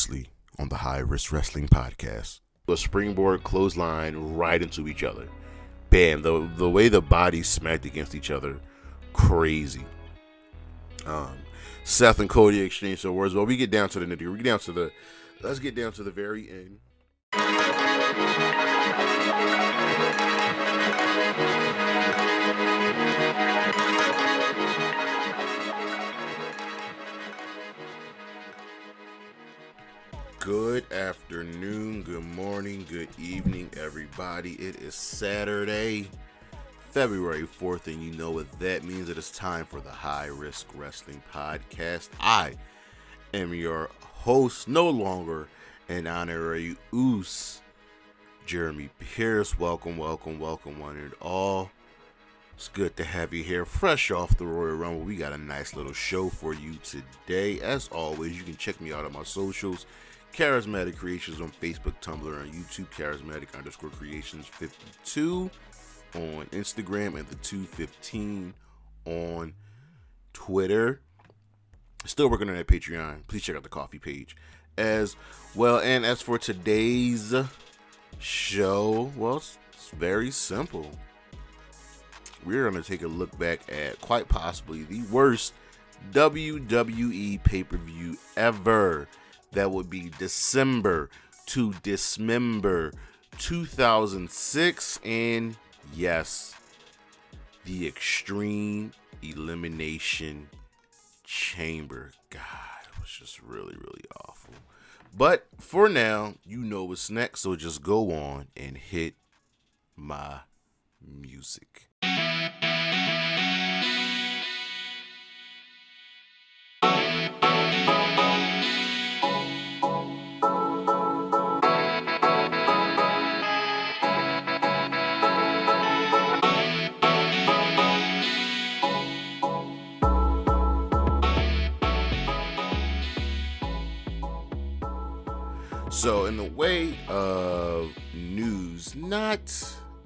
Previously on the High Risk Wrestling Podcast. A springboard clothesline right into each other. Bam, the way the bodies smacked against each other, crazy. Seth and Cody exchanged some words. Well, we get down to the nitty. Let's get down to the very end. Good afternoon, good morning, good evening, everybody. It is Saturday, February 4th, and you know what that means. It is time for the High Risk Wrestling Podcast. I am your host, no longer an honorary oos, Jeremy Pierce. Welcome, one and all. It's good to have you here, fresh off the Royal Rumble. We got a nice little show for you today. As always, you can check me out on my socials. Charismatic Creations on Facebook, Tumblr, and YouTube. Charismatic_Creations52 on Instagram and the 215 on Twitter. Still working on that Patreon. Please check out the coffee page as well. And as for today's show, well, it's very simple. We're going to take a look back at quite possibly the worst WWE pay-per-view ever. That would be December to Dismember 2006. And yes, the Extreme Elimination Chamber. God, it was just really, really awful. But for now, you know what's next. So just go on and hit my music. So in the way of news, not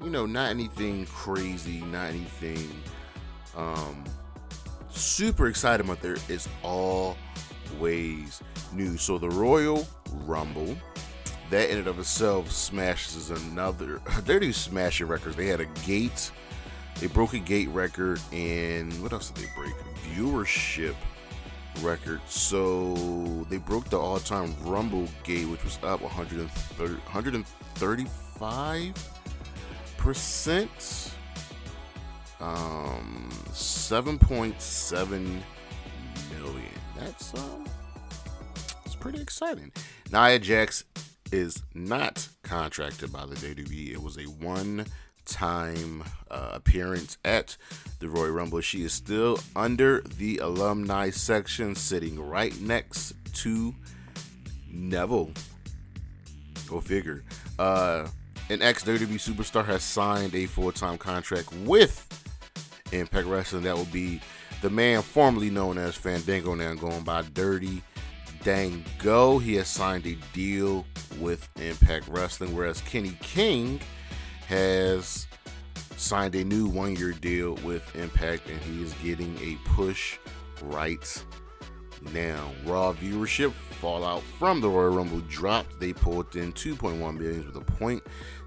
anything crazy, not anything super exciting, but there is always news. So the Royal Rumble, that in and of itself smashes another. They're these smashing records. They had they broke a gate record, and what else did they break? Viewership record. So they broke the all-time Rumble gate, which was up 135%. 7.7 million. That's it's pretty exciting. Nia Jax is not contracted by the WWE. It was a one-time appearance at the Royal Rumble. She is still under the alumni section, sitting right next to Neville. Go figure. An ex-WWE superstar has signed a full-time contract with Impact Wrestling. That will be the man formerly known as Fandango, now going by Dirty Dango. He has signed a deal with Impact Wrestling, whereas Kenny King has signed a new one-year deal with Impact, and he is getting a push right now. Raw viewership fallout from the Royal Rumble dropped. They pulled in 2.1 million with a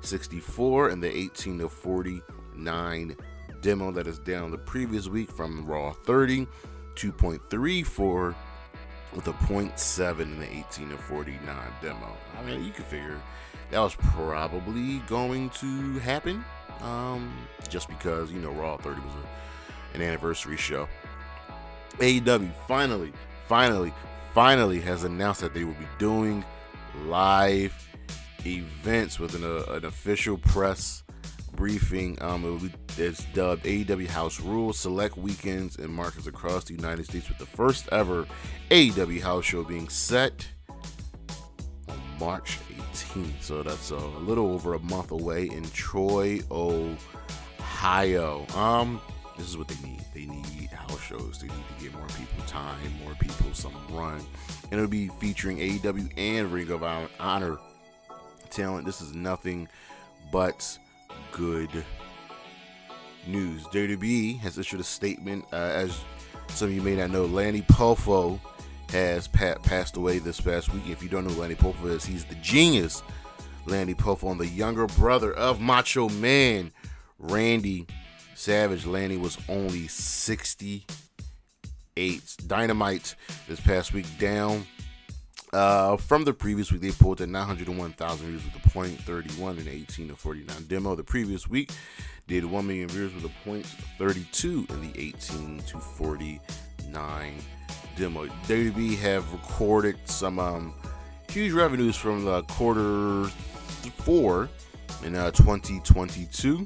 .64 and the 18 to 49 demo. That is down the previous week from Raw 30, 2.34 with a .7 and the 18 to 49 demo. I mean, you can figure that was probably going to happen, just because, Raw 30 was an anniversary show. AEW finally has announced that they will be doing live events with an official press briefing. It's dubbed AEW House Rules. Select weekends and markets across the United States, with the first ever AEW House show being set on March 18th. So that's a little over a month away in Troy, Ohio. This is what they need. They need house shows. They need to get more people time, more people some run. And it'll be featuring AEW and Ring of Honor talent. This is nothing but good news. WWE has issued a statement. As some of you may not know, Lanny Poffo has passed away this past week. If you don't know who Lanny Poffo is, he's the genius Lanny Poffo, the younger brother of Macho Man Randy Savage. Lanny was only 68. Dynamite this past week down from the previous week. They pulled at 901,000 views with a .31 and 18 to 49 demo. The previous week did 1 million viewers with a .32 in the 18 to 49 demo. WWE have recorded some huge revenues from the quarter 4 in 2022.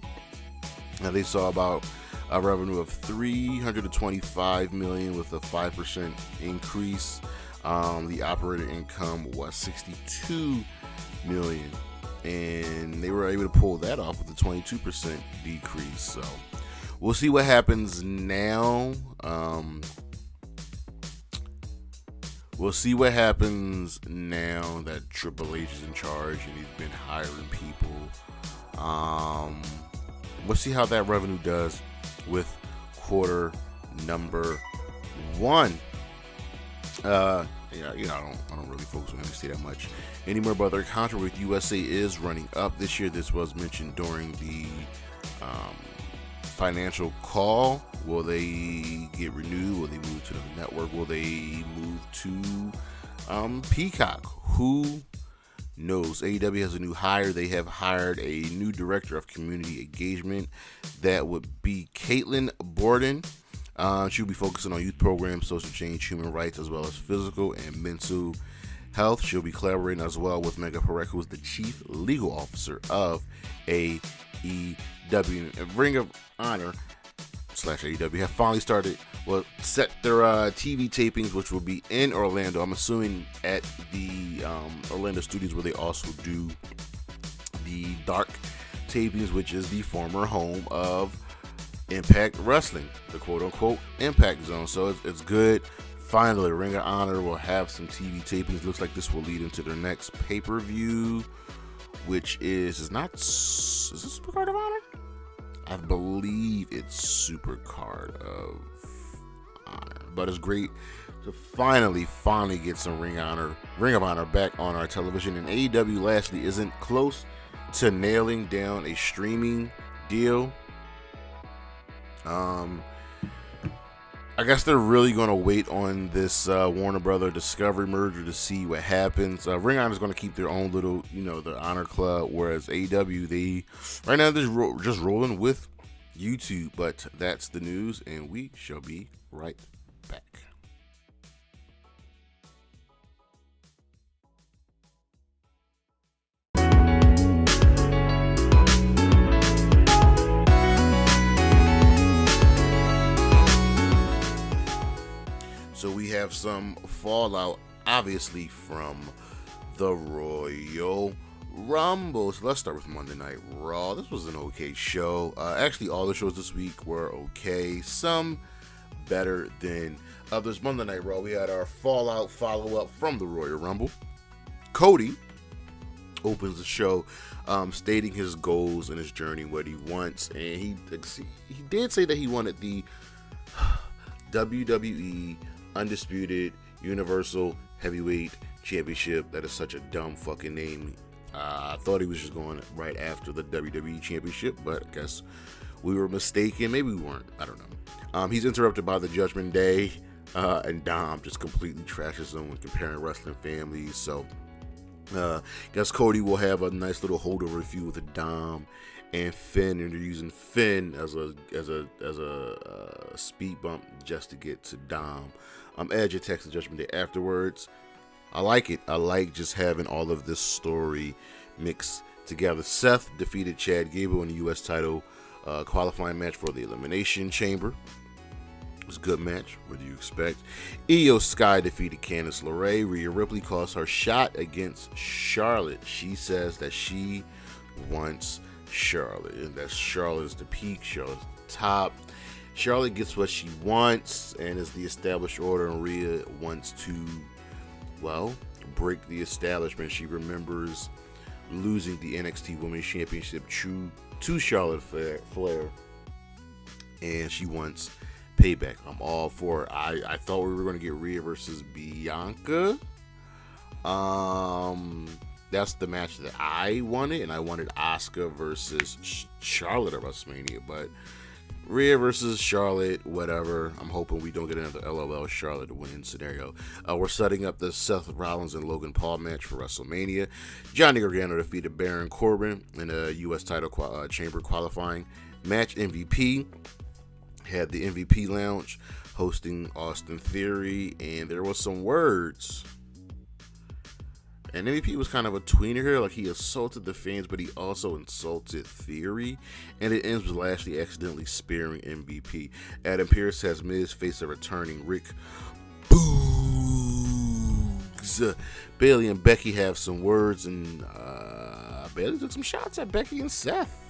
Now they saw about a revenue of $325 million with a 5% increase. The operating income was $62 million, and they were able to pull that off with a 22% decrease. So we'll see what happens now. We'll see what happens now that Triple H is in charge and he's been hiring people. We'll see how that revenue does with quarter number 1. I don't really focus on NXT that much anymore, but their contract with USA is running up this year. This was mentioned during the financial call. Will they get renewed? Will they move to the network? Will they move to Peacock? Who knows? AEW has a new hire. They have hired a new director of community engagement. That would be Caitlin Borden. She'll be focusing on youth programs, social change, human rights, as well as physical and mental health. She'll be collaborating as well with Mega Parekh, who is the chief legal officer of AEW. Ring of Honor / AEW have finally set their TV tapings, which will be in Orlando. I'm assuming at the Orlando studios, where they also do the Dark tapings, which is the former home of Impact Wrestling, the quote-unquote Impact Zone. So it's good. Finally, Ring of Honor will have some TV tapings. Looks like this will lead into their next pay-per-view, which is this Supercard of Honor? I believe it's Supercard of Honor. But it's great to finally get some Ring of Honor back on our television. And AEW, lastly, isn't close to nailing down a streaming deal. I guess they're really going to wait on this Warner Brother Discovery merger to see what happens. Ring of Honor is going to keep their own little, the Honor Club, whereas AEW, right now they're just rolling with YouTube. But that's the news, and we shall be right back. So we have some fallout, obviously, from the Royal Rumble. So let's start with Monday Night Raw. This was an okay show. Actually, all the shows this week were okay. Some better than others. Monday Night Raw, we had our fallout follow-up from the Royal Rumble. Cody opens the show stating his goals and his journey, what he wants. And he did say that he wanted the WWE Undisputed Universal Heavyweight Championship. That is such a dumb fucking name. I thought he was just going right after the WWE Championship, but I guess we were mistaken. Maybe we weren't. I don't know. He's interrupted by the Judgment Day, and Dom just completely trashes him when comparing wrestling families. So, guess Cody will have a nice little holdover feud with Dom and Finn, and they're using Finn as a speed bump just to get to Dom. Edge attacks the Judgment Day afterwards. I like it. I like just having all of this story mixed together. Seth defeated Chad Gable in the U.S. title qualifying match for the Elimination Chamber. It was a good match. What do you expect? Io Sky defeated Candice LeRae. Rhea Ripley calls her shot against Charlotte. She says that she wants Charlotte, and that Charlotte is the peak, Charlotte's the top. Charlotte gets what she wants and is the established order, and Rhea wants to, break the establishment. She remembers losing the NXT Women's Championship to Charlotte Flair, and she wants Payback. I'm all for it. I thought we were going to get Rhea versus Bianca. That's the match that I wanted, and I wanted Asuka versus Charlotte at WrestleMania, but Rhea versus Charlotte, whatever. I'm hoping we don't get another LOL Charlotte win scenario. We're setting up the Seth Rollins and Logan Paul match for WrestleMania. Johnny Gargano defeated Baron Corbin in a U.S. title chamber qualifying match. MVP had the MVP lounge hosting Austin Theory, and there was some words. And MVP was kind of a tweener here, like he assaulted the fans, but he also insulted Theory. And it ends with Lashley accidentally spearing MVP. Adam Pearce has Miz face a returning Rick Boogs. Bayley and Becky have some words, and Bayley took some shots at Becky and Seth.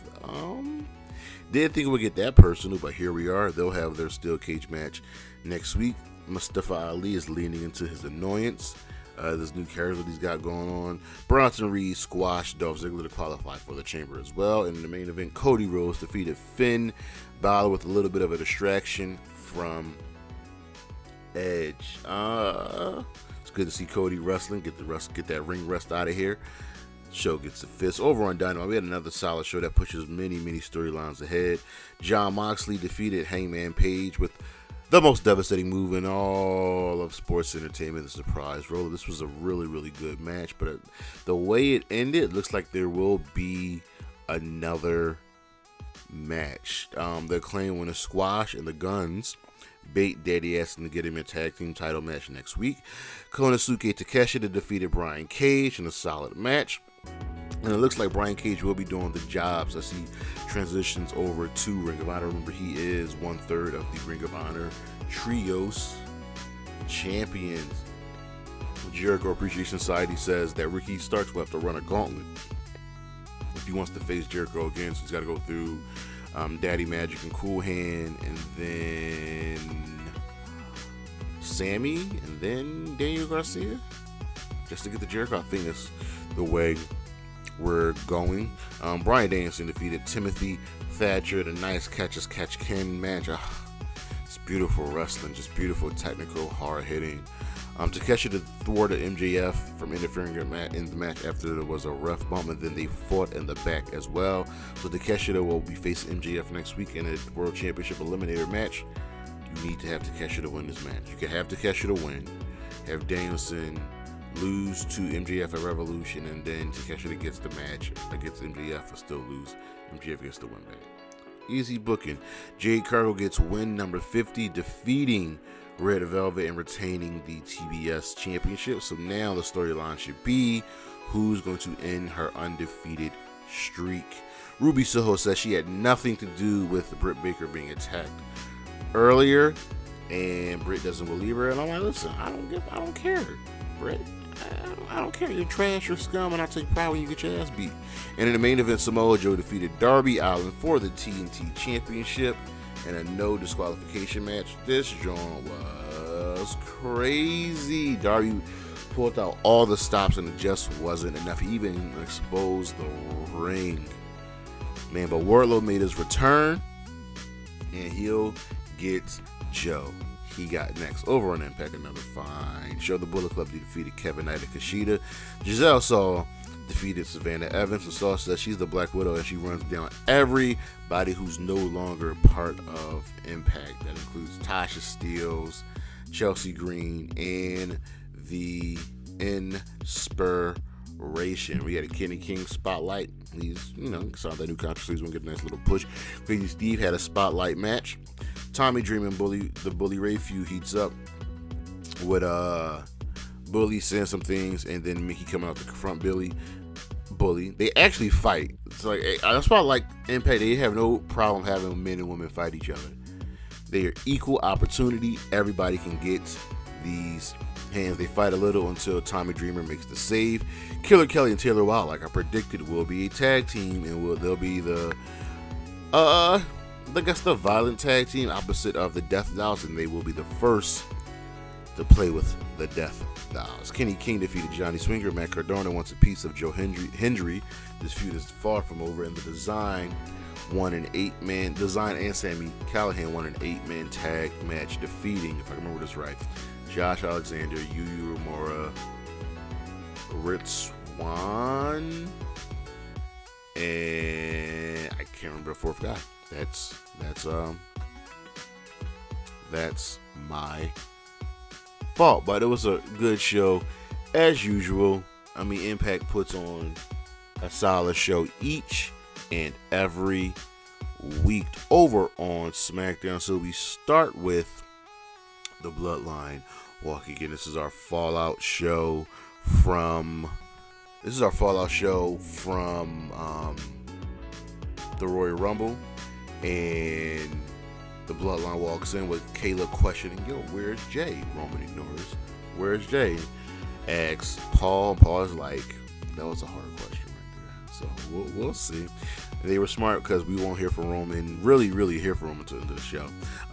Didn't think we'd get that personal, but here we are. They'll have their steel cage match next week. Mustafa Ali is leaning into his annoyance. This new character that he's got going on. Bronson Reed squashed Dolph Ziggler to qualify for the chamber as well. And in the main event, Cody Rhodes defeated Finn Balor with a little bit of a distraction from Edge. It's good to see Cody wrestling. Get that ring rust out of here. Show gets a fist. Over on Dynamite, we had another solid show that pushes many storylines ahead. John Moxley defeated Hangman Page with the most devastating move in all of sports entertainment, the surprise roller. This was a really good match, but the way it ended, it looks like there will be another match. The Acclaim win a squash, and the Guns bait Daddy Aston to get him a tag team title match next week. Konosuke Takeshita defeated Brian Cage in a solid match. And it looks like Brian Cage will be doing the jobs as he transitions over to Ring of Honor. Remember, he is 1/3 of the Ring of Honor Trios champions. Jericho Appreciation Society says that Ricky Starks will have to run a gauntlet if he wants to face Jericho again. So he's got to go through Daddy Magic and Cool Hand, and then Sami, and then Daniel Garcia, just to get the Jericho. I think that's the way we're going. Bryan Danielson defeated Timothy Thatcher in a nice catch-as-catch-can match. It's beautiful wrestling, just beautiful, technical, hard-hitting. Takeshita thwarted MJF from interfering in the match after there was a ref bump, and then they fought in the back as well. So Takeshita will be facing MJF next week in a World Championship Eliminator match. You need to have Takeshita win this match. You can have Takeshita win, have Danielson lose to MJF at Revolution, and then Takeshita gets the match against MJF and still lose. MJF gets the win back. Easy booking. Jade Cargill gets win number 50, defeating Red Velvet and retaining the TBS championship. So now the storyline should be who's going to end her undefeated streak. Ruby Soho says she had nothing to do with Britt Baker being attacked earlier, and Britt doesn't believe her. And I'm like, listen, I don't care, Britt. I don't care. You're trash, you're scum, and I'll take pride when you get your ass beat. And in the main event, Samoa Joe defeated Darby Allin for the TNT Championship in a no disqualification match. This joint was crazy. Darby pulled out all the stops, and it just wasn't enough. He even exposed the ring. Man, but Wardlow made his return, and he'll get Joe. He got next. Over on Impact, another fine show. The Bullet Club defeated Kevin Knight and Kushida. Giselle Saw defeated Savannah Evans, and Saw says she's the Black Widow, and she runs down everybody who's no longer part of Impact. That includes Tasha Steelz, Chelsea Green, and the Inspiration. We had a Kenny King spotlight. He's, saw that new contract, so he's going to get a nice little push. Crazy Steve had a spotlight match. Tommy Dream and the Bully Ray feud heats up with Bully saying some things, and then Mickey coming out to confront Bully. They actually fight. It's like, that's why I like Impact. They have no problem having men and women fight each other. They are equal opportunity. Everybody can get these hands. They fight a little until Tommy Dreamer makes the save. Killer Kelly and Taylor Wilde, like I predicted, will be a tag team, and they'll be the violent tag team opposite of the Death Dolls, and they will be the first to play with the Death Dolls. Kenny King defeated Johnny Swinger. Matt Cardona wants a piece of Joe Hendry. This feud is far from over, and the design won an 8-man, Zayn and Sami Callihan won an 8-man tag match, defeating, if I remember this right, Josh Alexander, Yu Uemura, Rich Swann, and I can't remember the fourth guy. That's my fault, but it was a good show as usual. I mean, Impact puts on a solid show each and every week over on SmackDown. So we start with the Bloodline walking in. This is our Fallout show from the Royal Rumble, and the Bloodline walks in with Kayla questioning, "Yo, where's Jay?" Roman ignores. "Where's Jay?" Asks Paul. Paul is like, "That was a hard question right there." So we'll see. And they were smart because we won't hear from Roman. Really hear from Roman until the end of the show.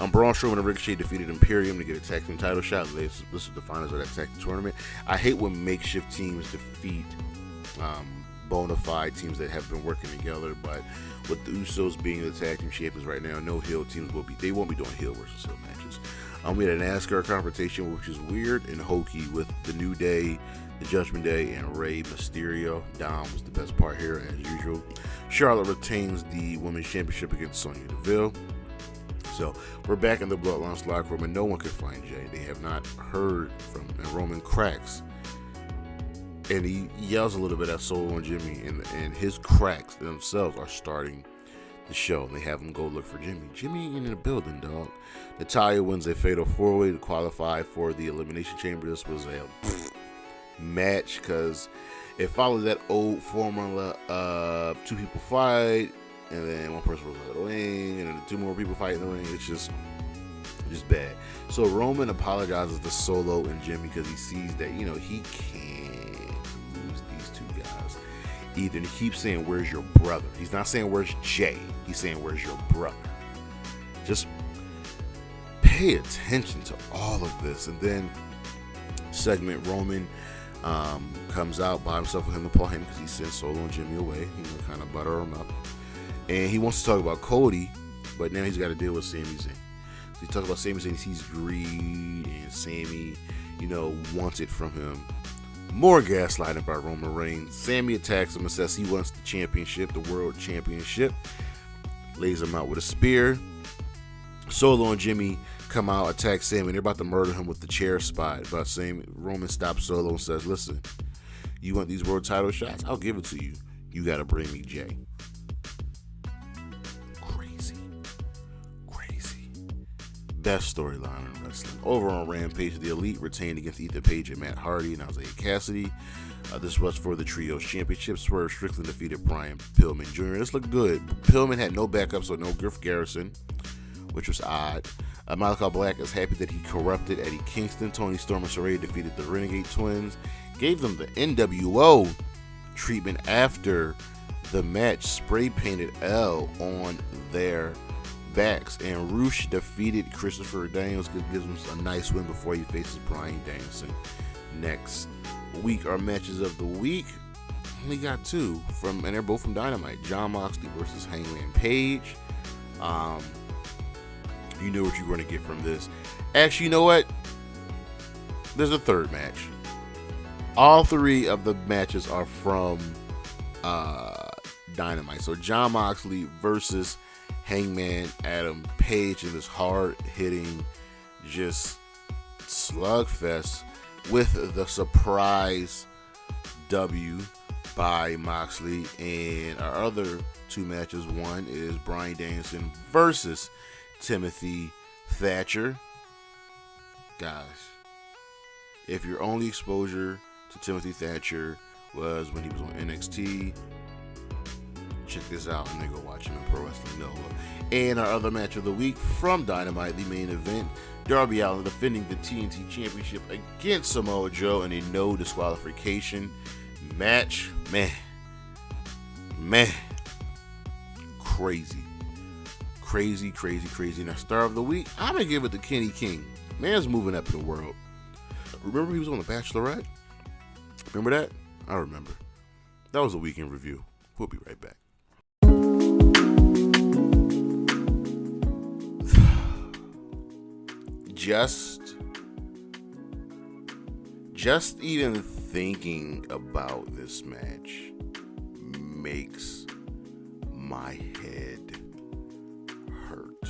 Braun Strowman and Ricochet defeated Imperium to get a tag team title shot. This is the finals of that tag team tournament. I hate when makeshift teams defeat bona fide teams that have been working together, but with the Usos being the tag team champions right now, no heel teams won't be doing heel versus heel matches. We had a NASCAR confrontation, which is weird and hokey, with the New Day, the Judgment Day, and Rey Mysterio. Dom was the best part here, as usual. Charlotte retains the Women's Championship against Sonya Deville. So we're back in the Bloodline's locker room, and no one can find Jay. They have not heard from him, and Roman cracks. And he yells a little bit at Solo and Jimmy, and his cracks themselves are starting the show. And they have him go look for Jimmy. Jimmy ain't in the building, dog. Natalya wins a fatal 4-way to qualify for the Elimination Chamber. This was a match because it followed that old formula of 2 people fight, and then 1 person was out of the ring, and then 2 more people fight in the ring. It's just bad. So Roman apologizes to Solo and Jimmy because he sees that, he can't lose these 2 guys. Either he keeps saying, "Where's your brother?" He's not saying, "Where's Jay?" He's saying, "Where's your brother?" Just pay attention to all of this. And then segment, Roman comes out by himself with him and Paul Heyman because he sent Solo and Jimmy away. Kind of butter him up. And he wants to talk about Cody, but now he's got to deal with Sami Zayn. So he talks about Sami Zayn, he sees greed, and Sami, wants it from him. More gaslighting by Roman Reigns. Sami attacks him and says he wants the championship, the world championship. Lays him out with a spear. Solo and Jimmy come out, attack Sami, and they're about to murder him with the chair spot. But Roman stops Solo and says, "Listen, you want these world title shots? I'll give it to you. You got to bring me Jay." Crazy. Best storyline in wrestling. Over on Rampage, the Elite retained against Ethan Page and Matt Hardy and Isaiah Cassidy. This was for the Trios Championship. Swerve Strickland defeated Brian Pillman Jr. This looked good. Pillman had no backup, so no Griff Garrison, which was odd. Malachi Black is happy that he corrupted Eddie Kingston. Tony Storm and Saraya defeated the Renegade Twins. Gave them the NWO treatment after the match. Spray painted L on their backs. And Roosh defeated Christopher Daniels. Gives him a nice win before he faces Bryan Danielson next week. Our matches of the week, we got 2 and they're both from Dynamite. Jon Moxley versus Hangman Page. You know what you're going to get from this. Actually, you know what? There's a third match. All 3 of the matches are from Dynamite. So Jon Moxley versus Hangman Adam Page in this hard-hitting, just slugfest with the surprise W by Moxley. And our other 2 matches, one is Bryan Danielson versus Timothy Thatcher. Guys, if your only exposure to Timothy Thatcher was when he was on NXT, check this out and then go watch him in Pro Wrestling Noah. And our other match of the week from Dynamite, the main event, Darby Allin defending the TNT Championship against Samoa Joe in a no disqualification match. Man, crazy. And our star of the week, I'm going to give it to Kenny King. Man's moving up in the world. Remember he was on The Bachelorette? Remember that? I remember. That was a weekend review. We'll be right back. just even thinking about this match makes my head hurt.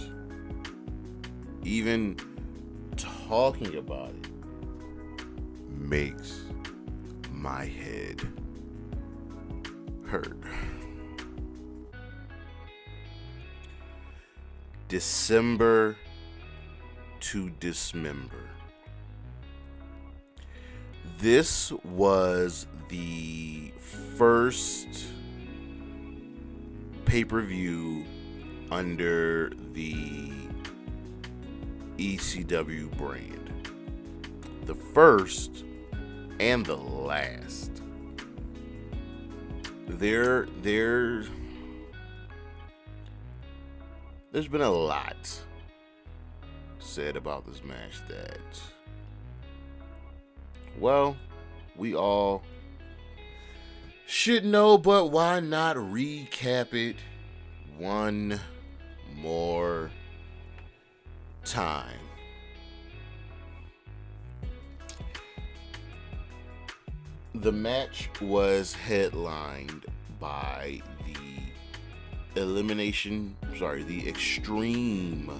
Even talking about it makes my head hurt. December to dismember. This was the first pay-per-view under the ECW brand. The first and the last. There's been a lot said about this match that, well, we all should know, but why not recap it one more time? The match was headlined by the Extreme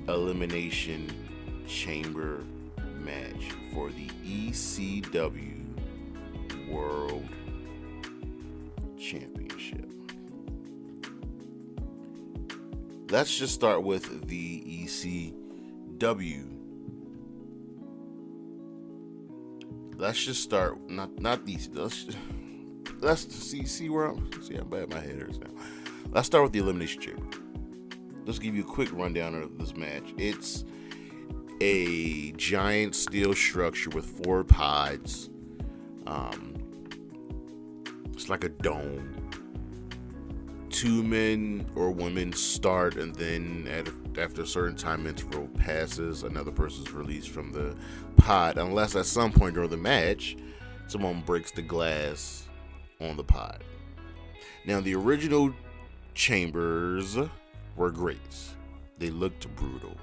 Elimination Chamber match for the ECW World Championship. Let's just start with the ECW. Let's just start, not these. Let's see where I'm. See how bad my head hurts now. Let's start with the Elimination Chamber. Let's give you a quick rundown of this match. It's a giant steel structure with 4 pods. It's like a dome. 2 men or women start, and then after a certain time interval passes, another person's released from the pod, unless at some point during the match, someone breaks the glass on the pod. Now, the original chambers were great. They looked brutal.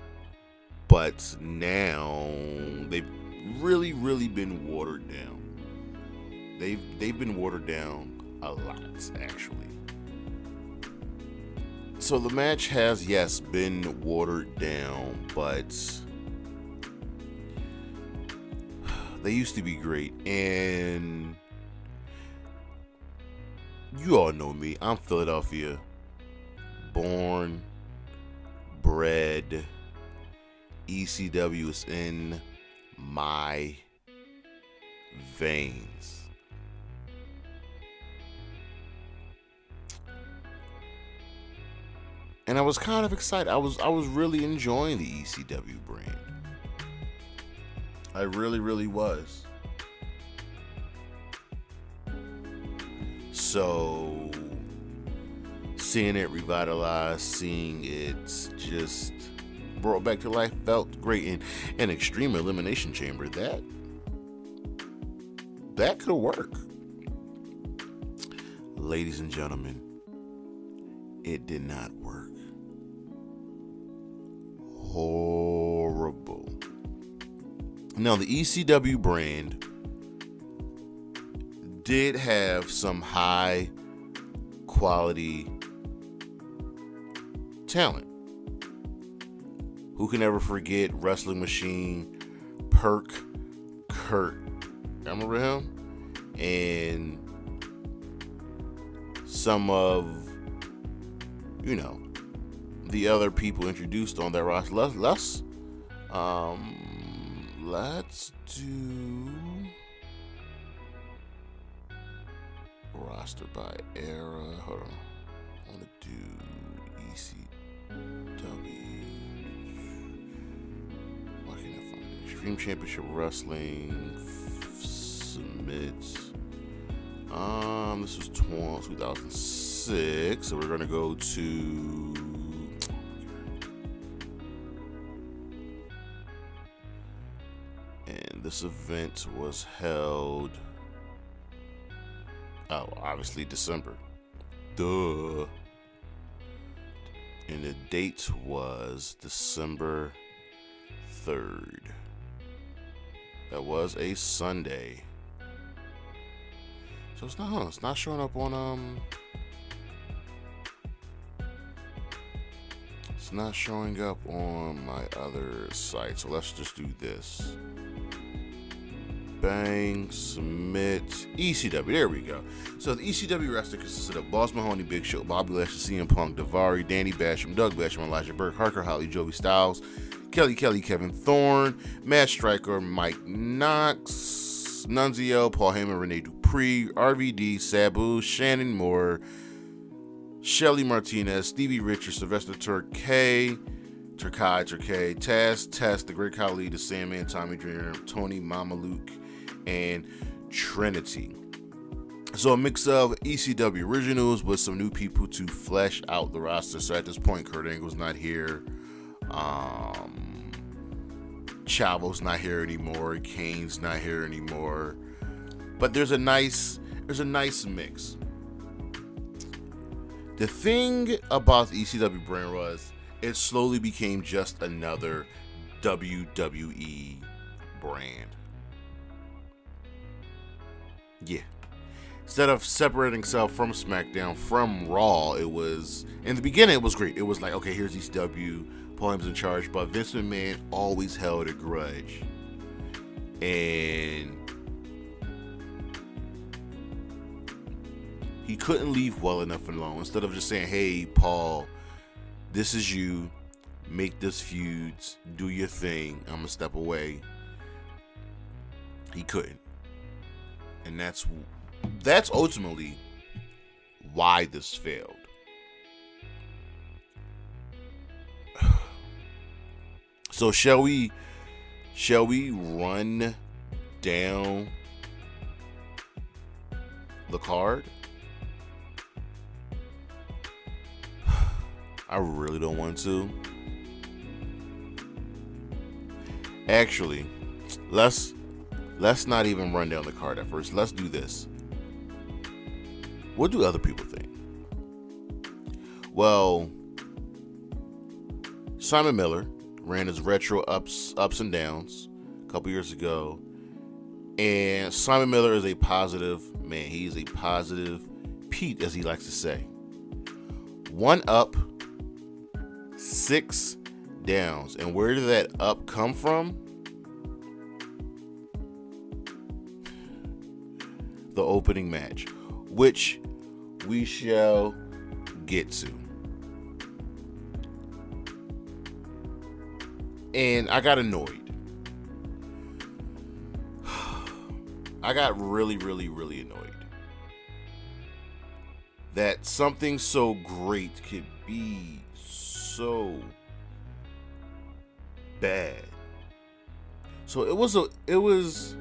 But now they've really been watered down. They've been watered down a lot, actually. So the match has, yes, been watered down, but they used to be great. And you all know me. I'm Philadelphia. Born, bred. ECW is in my veins. And I was kind of excited. I was really enjoying the ECW brand. I really was. So seeing it revitalized, seeing it just brought back to life felt great. And an Extreme Elimination Chamber, that could work. Ladies and gentlemen, it did not work. Horrible. Now, the ECW brand did have some high quality talent. Who can ever forget Wrestling Machine, Perk, Kurt? Remember him? And some of, the other people introduced on that roster. Let's do roster by era. Hold on. I want to do ECW. Why can't I find it? Extreme Championship Wrestling. Submit. This was 2006. So we're gonna go to. And this event was held. Oh, obviously December. Duh. And the date was December 3rd. That was a Sunday. So it's not showing up on it's not showing up on my other site. So let's just do this. Bang, submit, ECW. There we go. So the ECW roster consisted of Boss Mahoney, Big Show, Bobby Lashley, CM Punk, Daivari, Danny Basham, Doug Basham, Elijah Burke, Harker Holly, Joey Styles, Kelly, Kevin Thorne, Matt Striker, Mike Knox, Nunzio, Paul Heyman, Rene Dupree, RVD, Sabu, Shannon Moore, Shelly Martinez, Stevie Richards, Sylvester Turkay, Taz, The Great Khali, The Sandman, Tommy Dreamer, Tony Mamaluke, and Trinity. So a mix of ECW originals with some new people to flesh out the roster. So at this point, Kurt Angle's not here. Chavo's not here anymore. Kane's not here anymore. But there's a nice mix. The thing about the ECW brand was it slowly became just another WWE brand. Yeah. Instead of separating itself from SmackDown, from Raw, it was, in the beginning, it was great. It was like, okay, here's ECW, Paul Heyman's in charge, but Vince McMahon always held a grudge. And he couldn't leave well enough alone. Instead of just saying, hey, Paul, this is you, make this feuds, do your thing, I'm gonna step away. He couldn't. And that's ultimately why this failed. So shall we run down the card? I really don't want to. Actually, let's not even run down the card at first. Let's do this. What do other people think? Well, Simon Miller ran his retro ups and downs a couple years ago. And Simon Miller is a positive man. He's a positive Pete, as he likes to say. 1 up, 6 downs. And where did that up come from? The opening match, which we shall get to. And I got annoyed. I got really, really, really annoyed that something so great could be so bad. So it was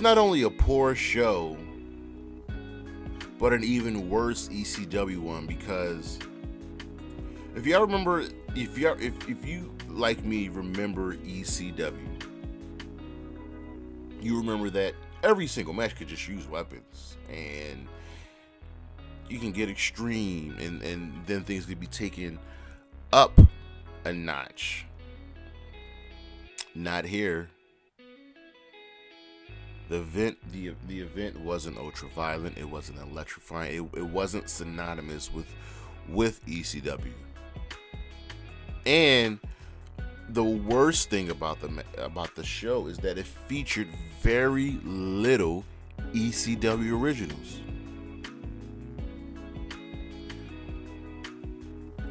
not only a poor show, but an even worse ECW one, because if you like me remember ECW, you remember that every single match could just use weapons, and you can get extreme, and then things could be taken up a notch. Not here. The event wasn't ultra violent. It wasn't electrifying. It wasn't synonymous with ECW. And the worst thing about the show is that it featured very little ECW originals.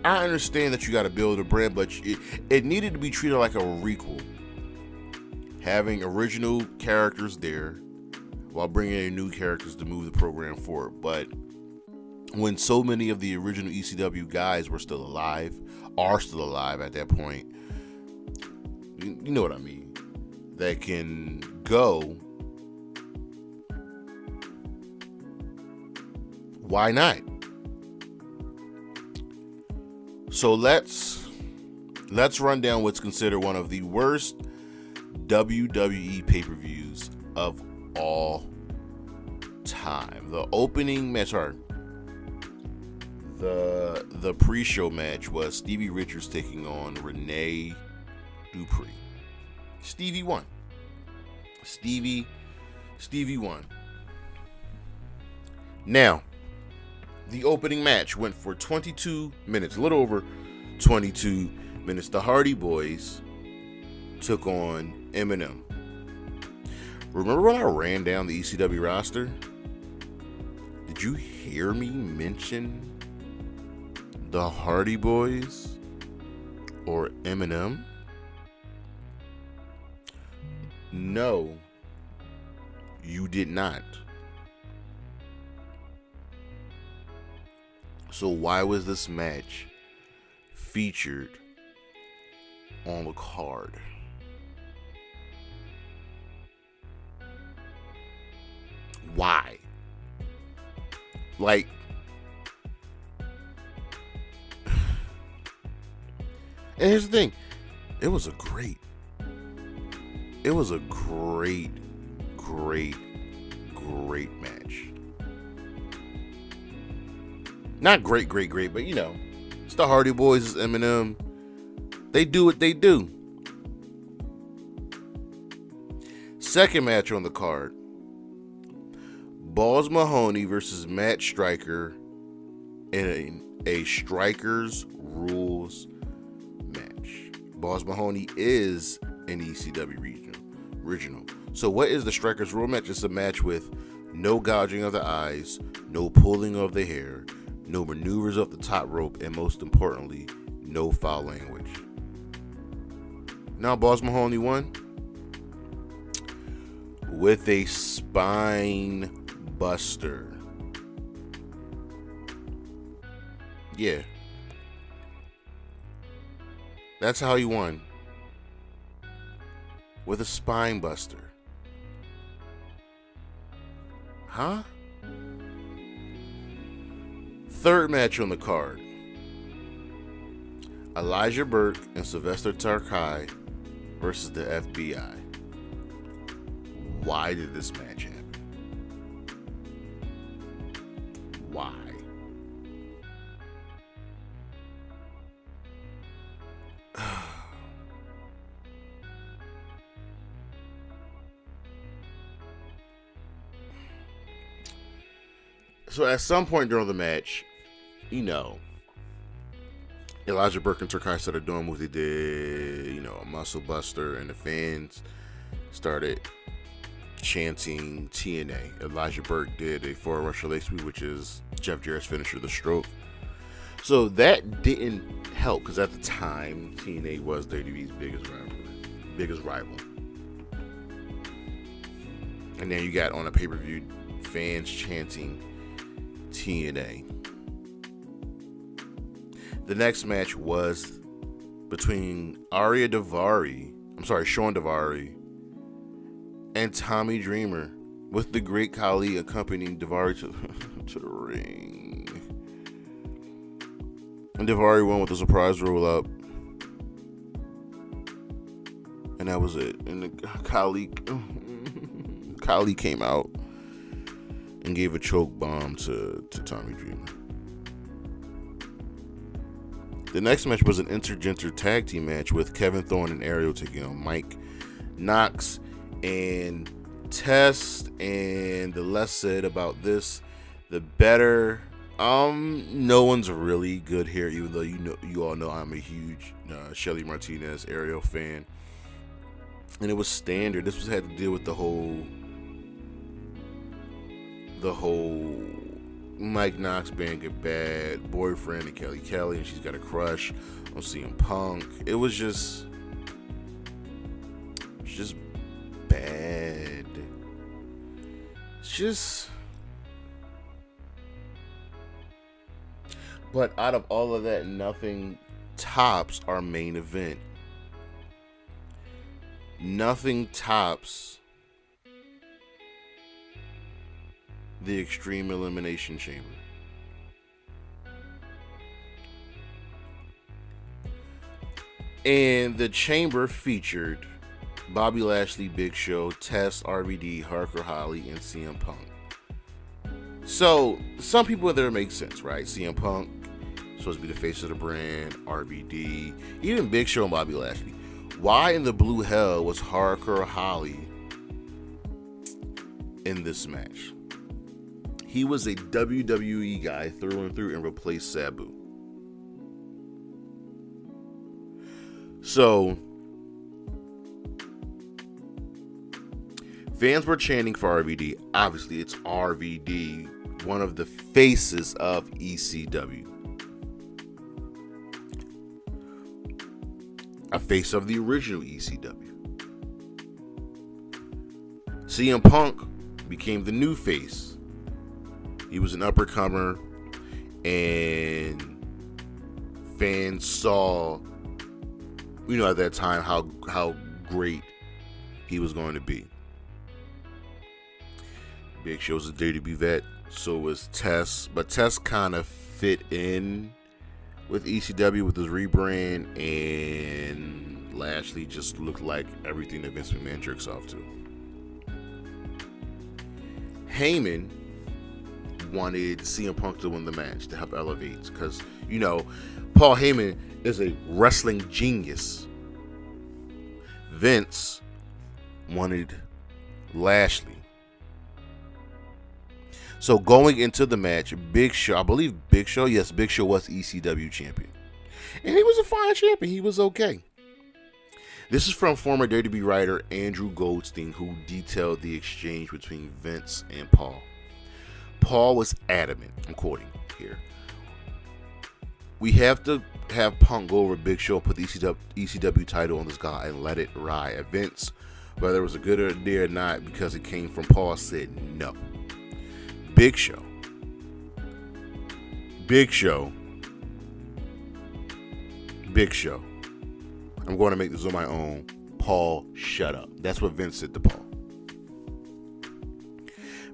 I understand that you got to build a brand, but it needed to be treated like a requel. Having original characters there while bringing in new characters to move the program forward. But when so many of the original ECW guys are still alive at that point, you know what I mean, that can go, why not? So let's run down what's considered one of the worst WWE pay-per-views of all time. The opening match, The pre-show match was Stevie Richards taking on Renee Dupree. Stevie won. Stevie won. Now, the opening match went for 22 minutes, a little over 22 minutes. The Hardy Boys took on Eminem. Remember when I ran down the ECW roster? Did you hear me mention the Hardy Boys or Eminem? No, you did not. So why was this match featured on the card? Why? Like, and here's the thing, it was a great match. Not great, but you know, it's the Hardy Boys, it's Eminem. They do what they do. Second match on the card, Balls Mahoney versus Matt Striker in a Strikers Rules match. Balls Mahoney is an ECW original. So what is the Strikers Rule match? It's a match with no gouging of the eyes, no pulling of the hair, no maneuvers up the top rope, and most importantly, no foul language. Now Balls Mahoney won with a spine buster. Yeah. That's how he won. With a spine buster. Huh? Third match on the card, Elijah Burke and Sylvester Terkay versus the FBI. Why did this match happen? Why? So at some point during the match, you know, Elijah Burke and Terkay started doing what they did, you know, a muscle buster, and the fans started chanting TNA. Elijah Burke did a forward rush release sweep, which is Jeff Jarrett's finisher, the stroke. So that didn't help, because at the time, TNA was WWE's biggest rival. And then you got on a pay-per-view fans chanting TNA. The next match was between Shawn Daivari and Tommy Dreamer, with the Great Khali accompanying Daivari to the ring. And Daivari won with a surprise roll up. And that was it. And the Khali came out and gave a choke bomb to Tommy Dreamer. The next match was an intergender tag team match with Kevin Thorne and Ariel taking on Mike Knox and Test. And the less said about this, the better. No one's really good here, even though you all know I'm a huge Shelly Martinez Ariel fan. And it was standard. This had to deal with the whole Mike Knox being a bad boyfriend and Kelly, and she's got a crush on CM Punk. It was just bad. But out of all of that, nothing tops our main event. Nothing tops the Extreme Elimination Chamber. And the chamber featured Bobby Lashley, Big Show, Test, RVD, Harker Holly, and CM Punk. So some people there make sense, right? CM Punk supposed to be the face of the brand, RVD, even Big Show and Bobby Lashley. Why in the blue hell was Hardcore Holly in this match? He was a WWE guy through and through and replaced Sabu. So, fans were chanting for RVD. Obviously, it's RVD, one of the faces of ECW. A face of the original ECW. CM Punk became the new face. He was an uppercomer, and fans saw, at that time how great he was going to be. Big Show's a WWE vet, so was Tess, but Tess kind of fit in with ECW with his rebrand, and Lashley just looked like everything that Vince McMahon jerks off to. Heyman wanted CM Punk to win the match to help elevate, because Paul Heyman is a wrestling genius. Vince wanted Lashley. So going into the match, Big Show was ECW champion. And he was a fine champion. He was okay. This is from former WWE writer Andrew Goldstein, who detailed the exchange between Vince and Paul. Paul was adamant, I'm quoting here, "We have to have Punk go over Big Show and put the ECW title on this guy and let it ride." And Vince, whether it was a good idea or not, because it came from Paul, said no. Big Show. I'm going to make this on my own. Paul, shut up. That's what Vince said to Paul.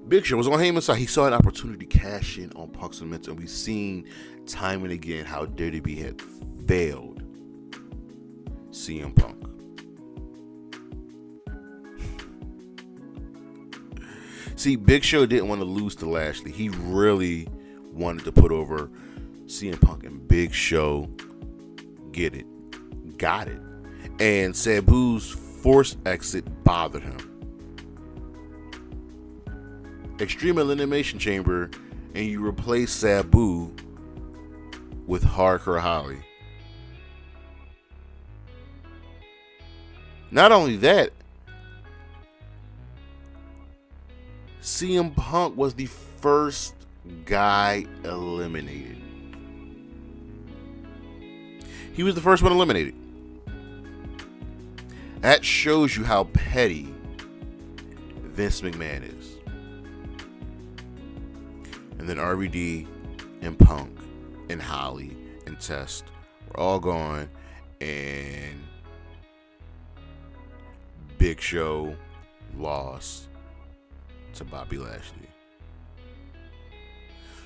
Big Show was on Heyman's side. He saw an opportunity to cash in on Punk's momentum, and we've seen time and again how WWE had failed CM Punk. See, Big Show didn't want to lose to Lashley. He really wanted to put over CM Punk, and Big Show got it. And Sabu's forced exit bothered him. Extreme Elimination Chamber, and you replace Sabu with Hardcore Holly. Not only that, CM Punk was the first guy eliminated. He was the first one eliminated. That shows you how petty Vince McMahon is. And then RVD and Punk and Holly and Test were all gone, and Big Show lost to Bobby Lashley.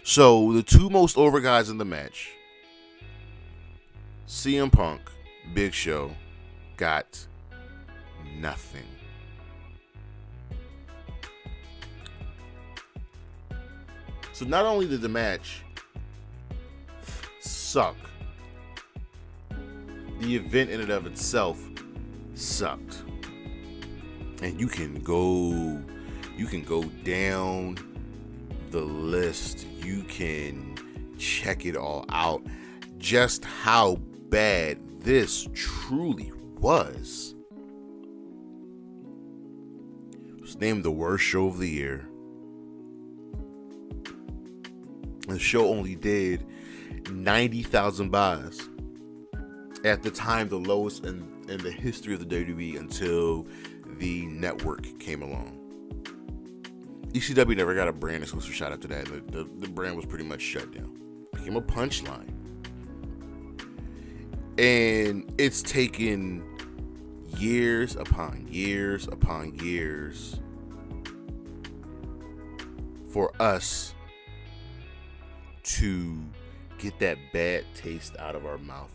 So the two most over guys in the match, CM Punk, Big Show, got nothing. So not only did the match suck, the event in and of itself sucked. And you can go down the list. You can check it all out. Just how bad this truly was. It was named the worst show of the year. The show only did 90,000 buys. At the time, the lowest in the history of the WWE until the network came along. ECW never got a brand exclusive shot after that. The brand was pretty much shut down. Became a punchline. And it's taken years upon years upon years for us to get that bad taste out of our mouth.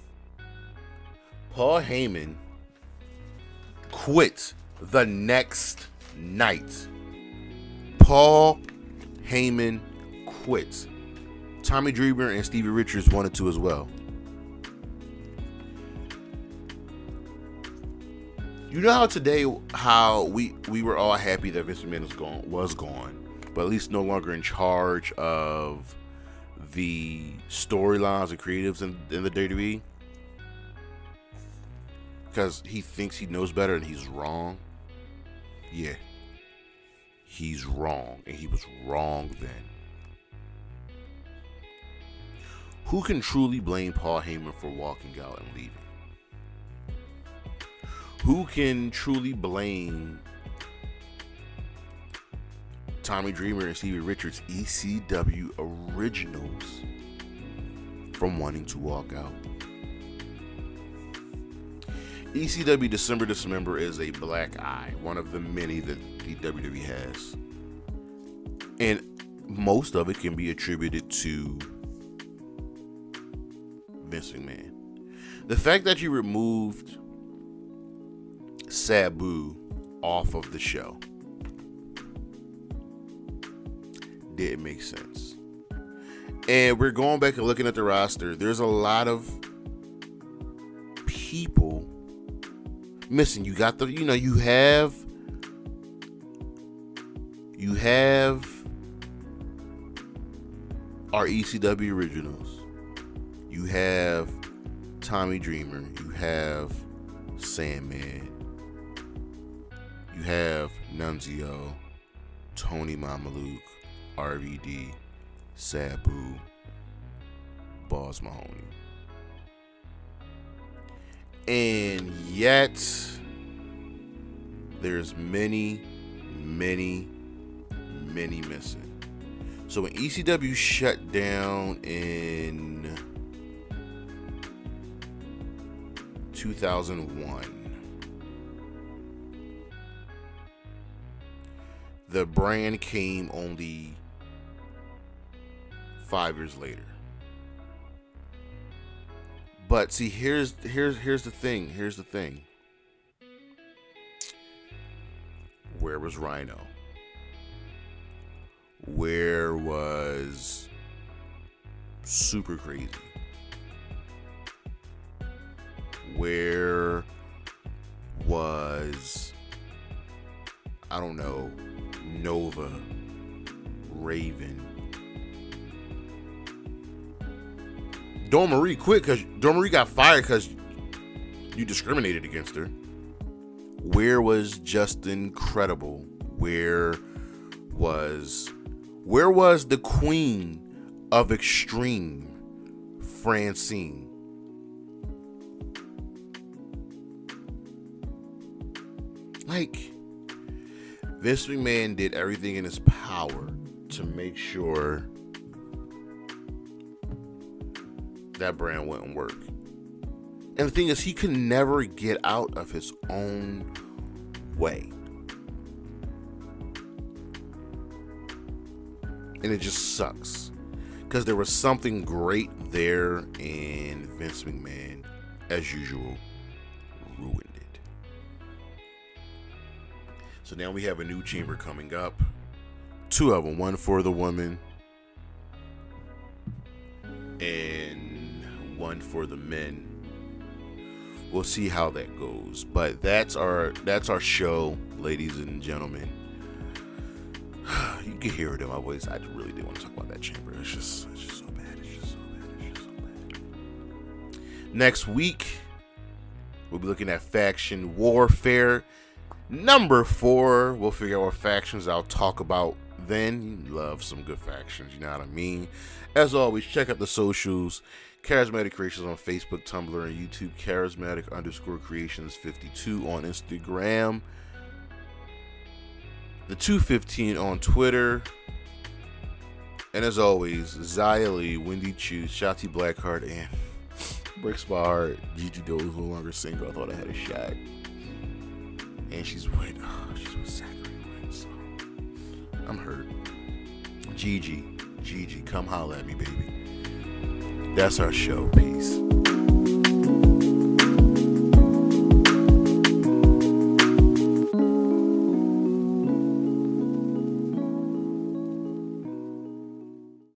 Paul Heyman quit the next night. Paul Heyman quit. Tommy Dreamer and Stevie Richards wanted to as well. You know how today, how we were all happy that Vince McMahon was gone, but at least no longer in charge of the storylines and creatives in the WWE, because he thinks he knows better and he's wrong. Yeah, he's wrong, and he was wrong then. Who can truly blame Paul Heyman for walking out and leaving? Who can truly blame Tommy Dreamer and Stevie Richards, ECW originals, from wanting to walk out? ECW December Dismember is a black eye, one of the many that the WWE has. And most of it can be attributed to Vince McMahon. The fact that you removed Sabu off of the show didn't make sense. And we're going back and looking at the roster. There's a lot of people missing. You got you have our ECW originals. You have Tommy Dreamer. You have Sandman. You have Nunzio, Tony Mamaluke, RVD, Sabu, Boss Mahoney. And yet, there's many missing. So when ECW shut down in 2001, the brand came only 5 years later. But see, here's the thing. Where was Rhino? Where was Super Crazy? Where was, I don't know, Nova, Raven? Dawn Marie quit because Dawn Marie got fired because you discriminated against her. Where was Justin Credible? Where was the queen of Extreme, Francine? Like, Vince McMahon did everything in his power to make sure that brand wouldn't work. And the thing is, he could never get out of his own way. And it just sucks. Because there was something great there, and Vince McMahon, as usual, ruined it. So now we have a new chamber coming up. 2 of them. One for the women and one for the men. We'll see how that goes. But that's our show, ladies and gentlemen. You can hear it in my voice. I really did want to talk about that chamber. It's just so bad. It's just so bad. Next week, we'll be looking at Faction Warfare number 4. We'll figure out what factions I'll talk about then. You love some good factions, you know what I mean? As always, check out the socials. Charismatic Creations on Facebook, Tumblr, and YouTube. Charismatic_Creations52 on Instagram. The 215 on Twitter. And as always, Xia Li, Wendy Chu, Shotzi Blackheart, and breaks my heart. Gigi Doe is no longer single. I thought I had a shot. And she's with Zachary Wentz. I'm hurt. Gigi, come holler at me, baby. That's our show. Peace.